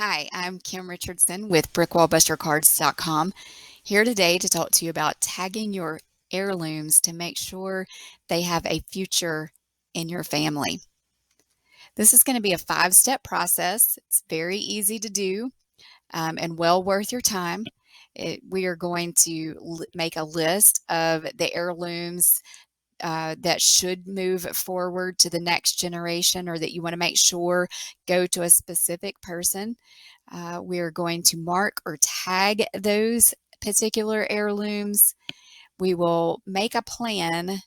Hi, I'm Kim Richardson with brickwallbustercards.com, here today to talk to you about tagging your heirlooms to make sure they have a future in your family. This is going to be a 5-step process. It's very easy to do and well worth your time. We are going to make a list of the heirlooms that should move forward to the next generation, or that you want to make sure go to a specific person. We're going to mark or tag those particular heirlooms. We will make a plan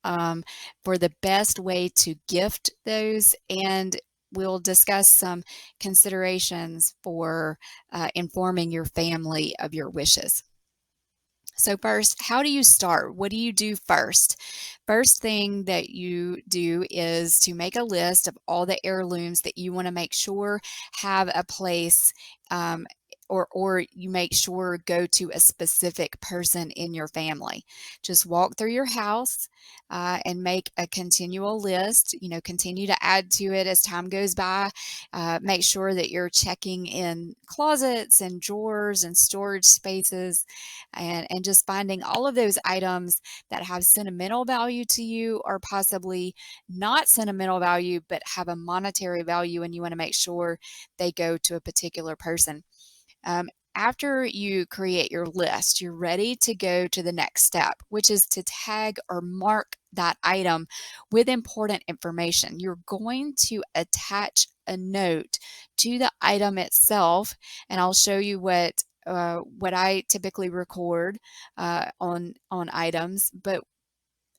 for the best way to gift those, and we'll discuss some considerations for informing your family of your wishes. So first, how do you start? What do you do first? First thing that you do is to make a list of all the heirlooms that you want to make sure have a place, or you make sure go to a specific person in your family. Just walk through your house and make a continual list. Continue to add to it as time goes by. Make sure that you're checking in closets and drawers and storage spaces, and just finding all of those items that have sentimental value to you, or possibly not sentimental value but have a monetary value, and you want to make sure they go to a particular person. After you create your list, you're ready to go to the next step, which is to tag or mark that item with important information. You're going to attach a note to the item itself, and I'll show you what I typically record on items. But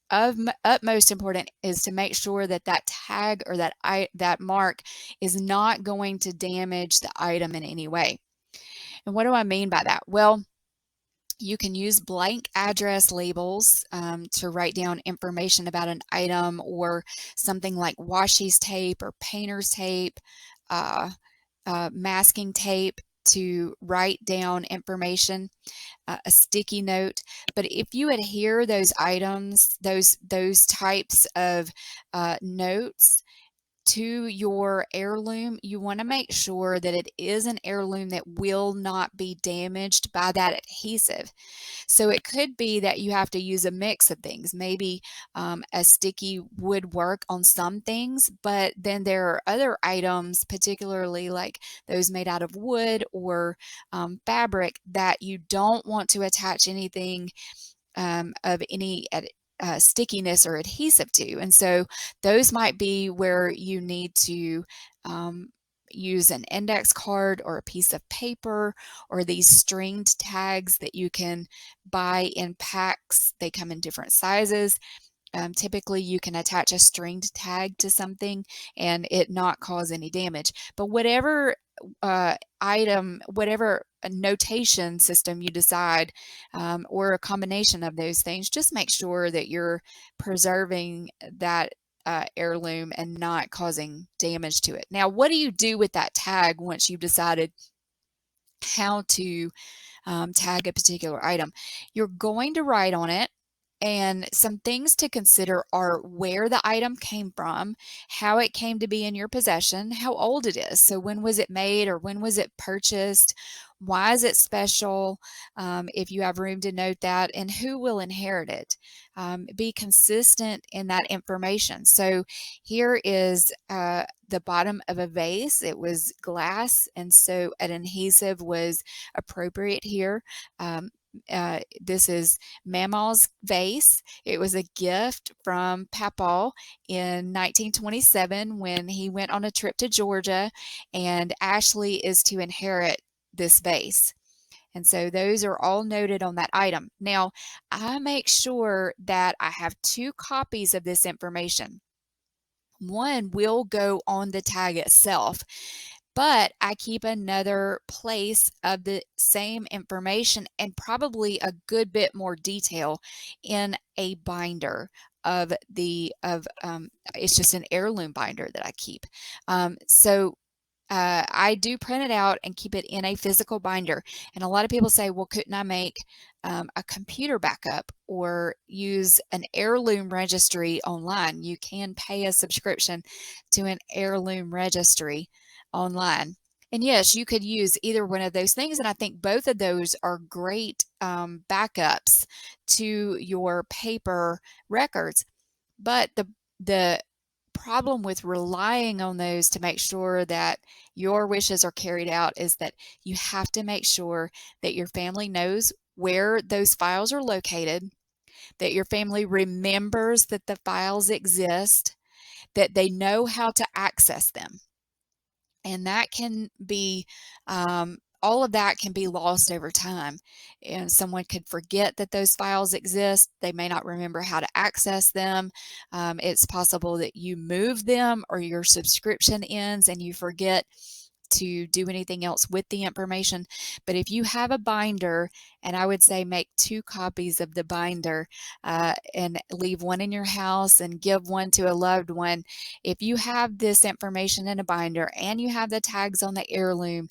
of utmost important is to make sure that that tag or that mark is not going to damage the item in any way. And what do I mean by that? Well, you can use blank address labels to write down information about an item, or something like washi tape or painter's tape, masking tape to write down information, a sticky note. But if you adhere those items, those types of notes to your heirloom, you want to make sure that it is an heirloom that will not be damaged by that adhesive. So it could be that you have to use a mix of things. Maybe a sticky would work on some things, but then there are other items, particularly like those made out of wood or fabric, that you don't want to attach anything of any stickiness or adhesive to. And so those might be where you need to use an index card or a piece of paper, or these stringed tags that you can buy in packs. They come in different sizes. Typically you can attach a stringed tag to something and it not cause any damage. But whatever item, whatever notation system you decide, or a combination of those things, just make sure that you're preserving that heirloom and not causing damage to it. Now, what do you do with that tag once you've decided how to tag a particular item? You're going to write on it. And some things to consider are where the item came from, how it came to be in your possession, how old it is. So when was it made, or when was it purchased? Why is it special? If you have room to note that, and who will inherit it. Be consistent in that information. So here is the bottom of a vase. It was glass, and so an adhesive was appropriate here. This is Mama's vase. It was a gift from Papa in 1927 when he went on a trip to Georgia, and Ashley is to inherit this vase. And so those are all noted on that item. Now, I make sure that I have 2 copies of this information. One will go on the tag itself, but I keep another place of the same information, and probably a good bit more detail, in a binder it's just an heirloom binder that I keep. I do print it out and keep it in a physical binder. And a lot of people say, well, couldn't I make a computer backup or use an heirloom registry online? You can pay a subscription to an heirloom registry online. And yes, you could use either one of those things, and I think both of those are great backups to your paper records. But the problem with relying on those to make sure that your wishes are carried out is that you have to make sure that your family knows where those files are located, that your family remembers that the files exist, that they know how to access them. And that can be, all of that can be lost over time. And someone could forget that those files exist. They may not remember how to access them. It's possible that you move them or your subscription ends and you forget to do anything else with the information. But if you have a binder, and I would say make 2 copies of the binder, and leave one in your house and give one to a loved one. If you have this information in a binder and you have the tags on the heirloom,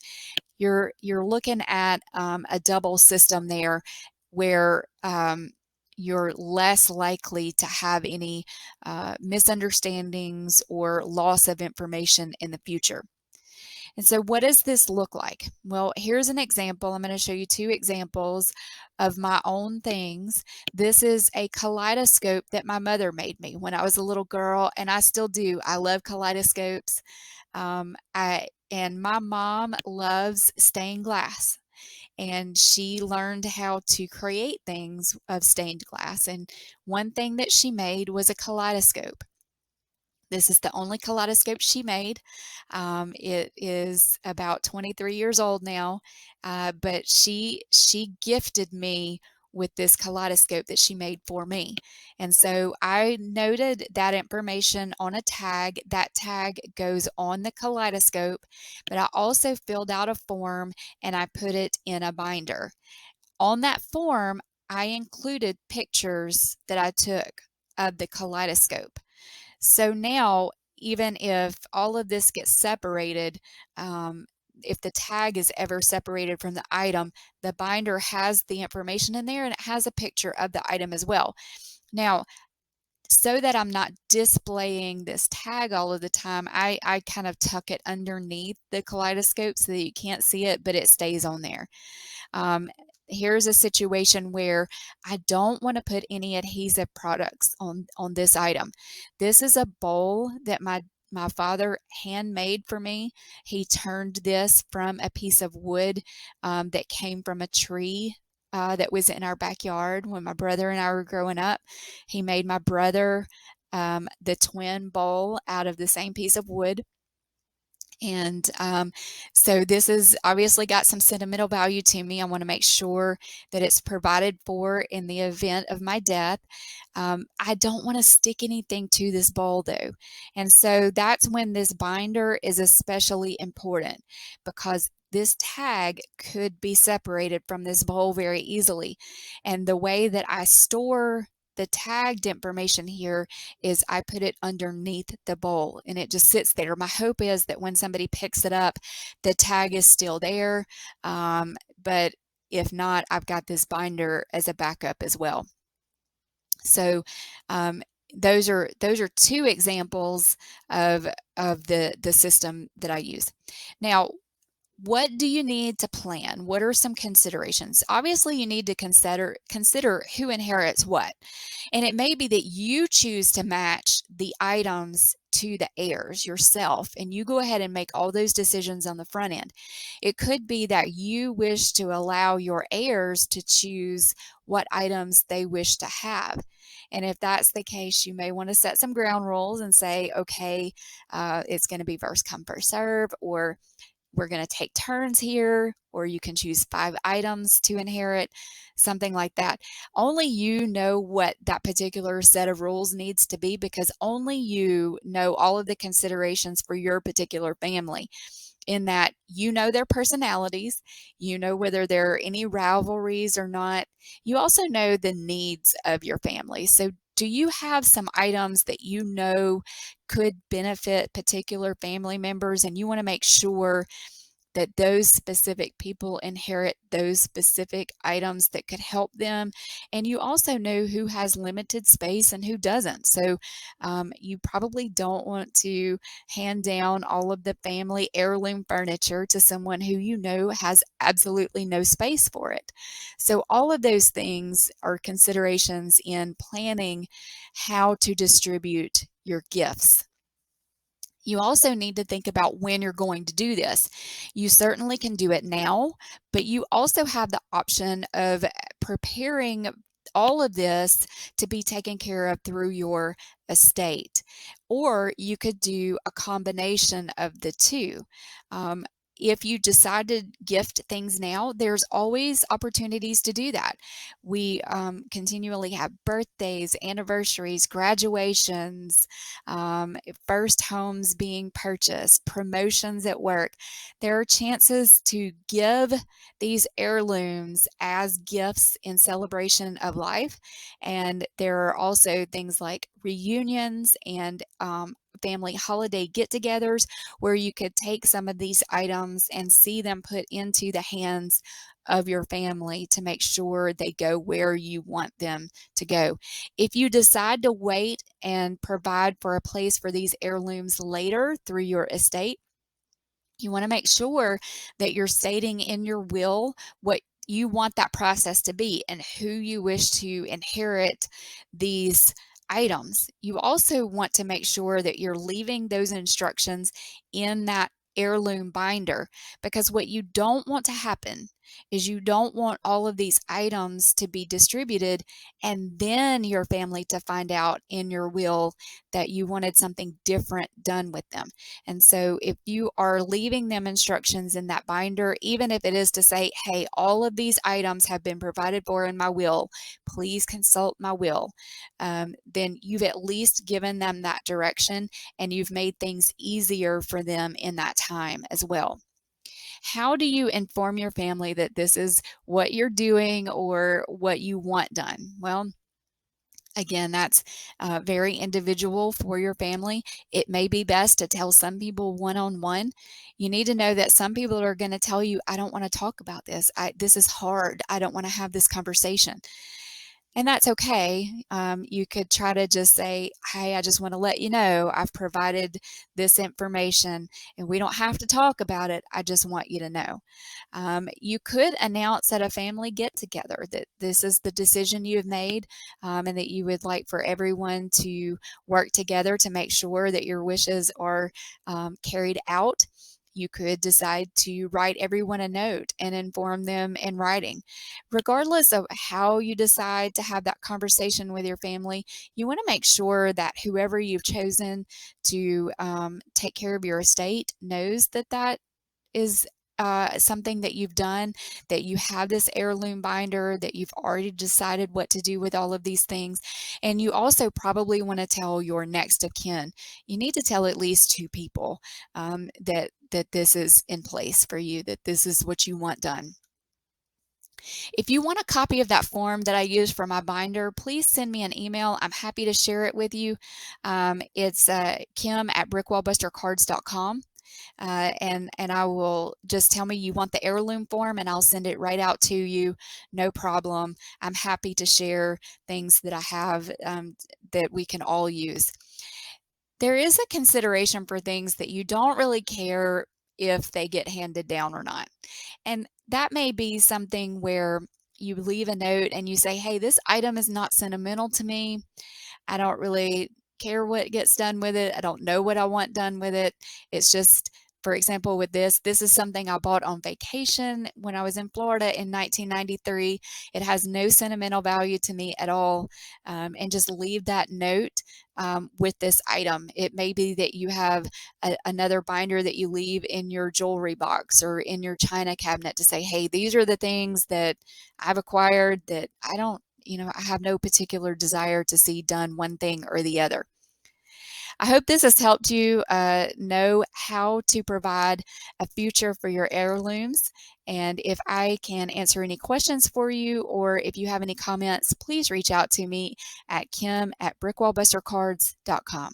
you're looking at a double system there where you're less likely to have any misunderstandings or loss of information in the future. And so what does this look like? Well, here's an example. I'm going to show you 2 examples of my own things. This is a kaleidoscope that my mother made me when I was a little girl, and I still do. I love kaleidoscopes. And my mom loves stained glass, and she learned how to create things of stained glass. And one thing that she made was a kaleidoscope. This is the only kaleidoscope she made. It is about 23 years old now, but she gifted me with this kaleidoscope that she made for me. And so I noted that information on a tag. That tag goes on the kaleidoscope, but I also filled out a form and I put it in a binder. On that form, I included pictures that I took of the kaleidoscope. So now, even if all of this gets separated, if the tag is ever separated from the item, the binder has the information in there and it has a picture of the item as well. Now, so that I'm not displaying this tag all of the time, I kind of tuck it underneath the kaleidoscope so that you can't see it, but it stays on there. Here's a situation where I don't want to put any adhesive products on this item. This is a bowl that my father handmade for me. He turned this from a piece of wood that came from a tree that was in our backyard when my brother and I were growing up. He made my brother the twin bowl out of the same piece of wood. And so this has obviously got some sentimental value to me. I want to make sure that it's provided for in the event of my death. I don't want to stick anything to this bowl though. And so that's when this binder is especially important, because this tag could be separated from this bowl very easily. And the way that I store the tagged information here is I put it underneath the bowl and it just sits there. My hope is that when somebody picks it up, the tag is still there. But if not, I've got this binder as a backup as well. So those are 2 examples of the system that I use. Now, what do you need to plan? What are some considerations? Obviously, you need to consider who inherits what. And it may be that you choose to match the items to the heirs yourself, and you go ahead and make all those decisions on the front end. It could be that you wish to allow your heirs to choose what items they wish to have. And if that's the case, you may want to set some ground rules and say, okay, it's going to be first come, first serve, or we're going to take turns here, or you can choose 5 items to inherit, something like that. Only you know what that particular set of rules needs to be, because only you know all of the considerations for your particular family, in that you know their personalities, you know whether there are any rivalries or not. You also know the needs of your family. So do you have some items that you know could benefit particular family members, and you want to make sure that those specific people inherit those specific items that could help them. And you also know who has limited space and who doesn't. So you probably don't want to hand down all of the family heirloom furniture to someone who you know has absolutely no space for it. So all of those things are considerations in planning how to distribute your gifts. You also need to think about when you're going to do this. You certainly can do it now, but you also have the option of preparing all of this to be taken care of through your estate. Or you could do a combination of the two. If you decide to gift things now, there's always opportunities to do that. We continually have birthdays, anniversaries, graduations, first homes being purchased, promotions at work. There are chances to give these heirlooms as gifts in celebration of life. And there are also things like reunions and family holiday get-togethers where you could take some of these items and see them put into the hands of your family to make sure they go where you want them to go. If you decide to wait and provide for a place for these heirlooms later through your estate, you want to make sure that you're stating in your will what you want that process to be and who you wish to inherit these items. You also want to make sure that you're leaving those instructions in that heirloom binder, because what you don't want to happen is you don't want all of these items to be distributed and then your family to find out in your will that you wanted something different done with them. And so if you are leaving them instructions in that binder, even if it is to say, hey, all of these items have been provided for in my will, please consult my will, then you've at least given them that direction and you've made things easier for them in that time as well. How do you inform your family that this is what you're doing or what you want done? Well, again, that's very individual for your family. It may be best to tell some people one-on-one. You need to know that some people are going to tell you, I don't want to talk about this. This is hard. I don't want to have this conversation. And that's okay. You could try to just say, hey, I just want to let you know I've provided this information and we don't have to talk about it. I just want you to know. You could announce at a family get together that this is the decision you have made, and that you would like for everyone to work together to make sure that your wishes are carried out. You could decide to write everyone a note and inform them in writing. Regardless of how you decide to have that conversation with your family, you want to make sure that whoever you've chosen to take care of your estate knows that that is something that you've done, that you have this heirloom binder, that you've already decided what to do with all of these things. And you also probably want to tell your next of kin. You need to tell at least 2 people that this is in place for you, that this is what you want done. If you want a copy of that form that I use for my binder, please send me an email. I'm happy to share it with you. It's kim@brickwallbustercards.com. And I will just tell me you want the heirloom form and I'll send it right out to you. No problem. I'm happy to share things that I have that we can all use. There is a consideration for things that you don't really care if they get handed down or not. And that may be something where you leave a note and you say, hey, this item is not sentimental to me. I don't really care what gets done with it. I don't know what I want done with it. It's just, for example, with this is something I bought on vacation when I was in Florida in 1993. It has no sentimental value to me at all. And just leave that note with this item. It may be that you have another binder that you leave in your jewelry box or in your china cabinet to say, hey, these are the things that I've acquired that I don't, I have no particular desire to see done one thing or the other. I hope this has helped you know how to provide a future for your heirlooms. And if I can answer any questions for you, or if you have any comments, please reach out to me at kim@brickwallbustercards.com.